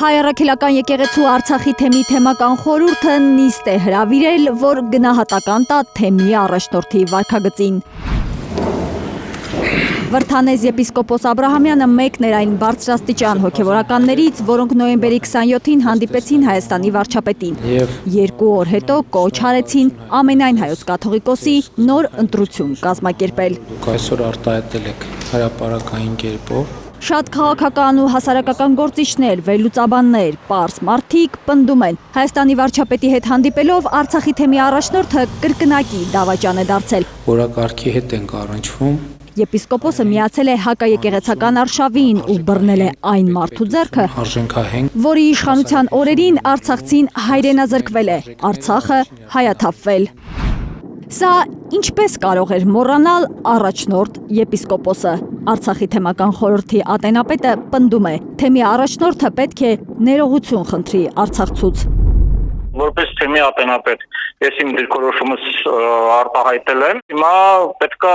Հայ առաքելական եկեղեցու Արցախի թեմի թեմական խորհուրդը նիստ է հրավիրել, որ գնահատական տա թեմի առաջնորդի վարքագծին։ Վրթանեզ եպիսկոպոս Աբրահամյանը մեկն էր այն բարձրաստիճան հոգևորականներից, որոնք նոյեմբերի 27-ին հանդիպեցին Հայաստանի վարչապետին։ Երկու օր հետո կոչ արեցին ամենայն հայոց կաթողիկոսի նոր ընտրություն կազմակերպել։ Դուք այսօր արտահայտել եք հրապարակային կերպով։ Շատ քաղաքական ու հասարակական գործիչներ, վերլուծաբաններ, պարզ մարդիկ պնդում են, Հայաստանի վարչապետի հետ հանդիպելով Արցախի թեմի առաջնորդը կրկնակի դավաճան է դարձել։ Օրակարգի հետ ենք առնչվում։ Եպիսկոպոսը միացել է հակաեկեղեցական արշավին ու բռնել է այն մարդու ձեռքը, որի իշխանության օրերին արցախցին հայրենազրկվել է, Արցախը հայաթափվել։ Սա ինչպես կարող էր մոռանալ առաջնորդ եպիսկոպոսը։ Արցախի թեմական խորհրդի ատենապետը պնդում է, թեմի առաջնորդը պետք է ներողություն խնդրի արցախցուց։ Որպես թեմի ատենապետ ես իմ դիրքորոշումս արտահայտել եմ։ Հիմա պետքա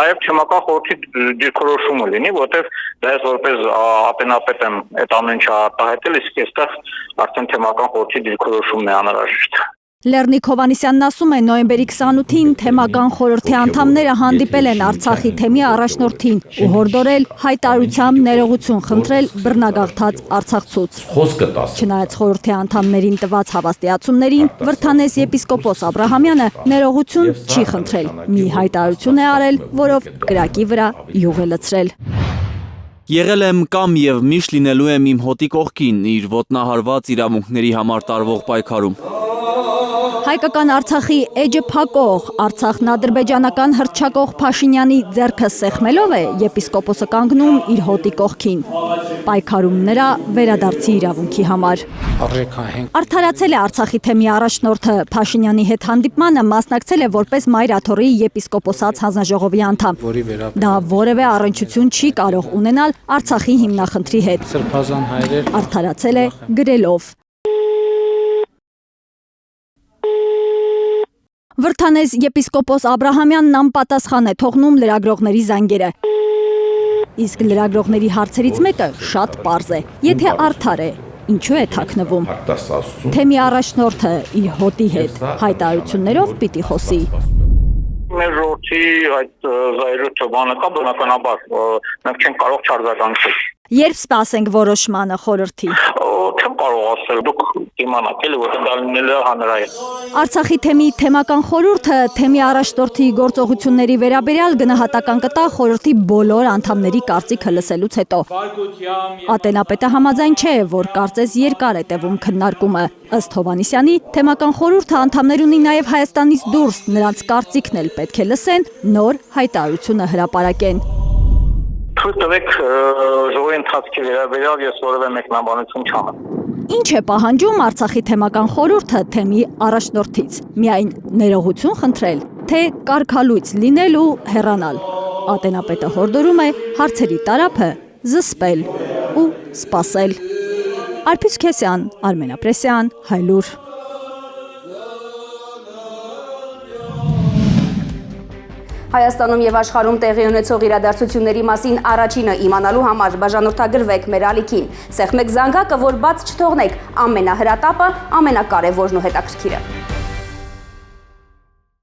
նաև թեմական խորհրդի դիրքորոշումը լինի, որտեղ դա ես որպես ատենապետ եմ այդ ամեն ինչը արտահայտել, իսկ այստեղ արդեն թեմական խորհրդի դիրքորոշումն է անհրաժեշտ։ Լեռնիկ Հովհաննիսյանն ասում է, նոյեմբերի 28-ին թեմական խորհրդի անդամները հանդիպել են Արցախի թեմի առաջնորդին ու հորդորել հայտարարությամբ ներողություն խնդրել բռնագաղթած արցախցուց։ Չնայած խորհրդի անդամներին տված հավաստիացումներին, Վրթանեզ եպիսկոպոս Աբրահամյանը ներողություն չի խնդրել։ Մի հայտարարություն է արել, որով կրակի վրա յուղ է լցրել։ Եղել եմ կամ եւ միշտ լինելու եմ իմ հոտի կողքին իր ոտնահարված իրավունքների համար տարվող պայքարում։ Հայկական Արցախի էջը փակող, Արցախն ադրբեջանական հռչակող Փաշինյանի ձեռքը սեղմելով է եպիսկոպոսը կանգնում իր հոտի կողքին։ Պայքարում նրա վերադարձի իրավունքի համար։ Արդարացել է Արցախի թեմի առաջնորդը, Փաշինյանի հետ հանդիպմանը մասնակցել է որպես Մայր Աթոռի եպիսկոպոսած հանձնաժողովի անդամ։ Դա որևէ առնչություն չի կարող ունենալ Արցախի հիմնախնդրի հետ։ Արդարացել է գրելով. Վրթանեզ եպիսկոպոս Աբրահամյանն անպատասխան է թողնում լրագրողների զանգերը։ Իսկ լրագրողների հարցերից մեկը շատ պարզ է. եթե արդար է, ինչու է թաքնվում։ Թեմի առաջնորդը իր հոտի հետ հայտարարություններով պիտի խոսի։ Մեր ժողովրդի այդ զայրույթը բանը կա, բնականաբար մենք չենք կարող չարձագանքել։ Երբ սպասենք որոշմանը խորհրդի։ Չեմ կարող ասել, դուք իմանաք էլի, որ դա լինել է հանրային։ Արցախի թեմի թեմական խորհուրդը թեմի առաջնորդի գործողությունների վերաբերյալ գնահատական կտա խորհրդի բոլոր անդամների կարծիքը լսելուց հետո։ Ատենապետը համաձայն չէ, որ կարծես երկար է տևում քննարկումը։ Ըստ Հովհաննիսյանի, թեմական խորհուրդը անդամներ ունի նաև Հայաստանից դուրս, նրանց կարծիքն էլ պետք է լսեն, նոր հայտարարությունը հրապարակեն։ Թույլ տվեք ժողովի ընթացքի վերաբերյալ ես որևէ մեկնաբանություն չանեմ։ Ինչ է պահանջում Արցախի թեմական խորհուրդը թեմի առաջնորդից։ Միայն ներողություն խնդրել, թե կարգալույծ լինել ու հեռանալ։ Ատենապետը հորդորում է հարցերի տարափը զսպել ու սպասել։ Արփիս Քեսյան, Արմեն Ապրեսյան, Հայլուր։ Հայաստանում եւ աշխարհում տեղի ունեցող իրադարձությունների մասին առաջինը իմանալու համար բաժանորդագրվեք մեր ալիքին։ Սեղմեք զանգակը, որ բաց չթողնեք ամենահրատապը, ամենակարևորն ու հետաքրքիրը։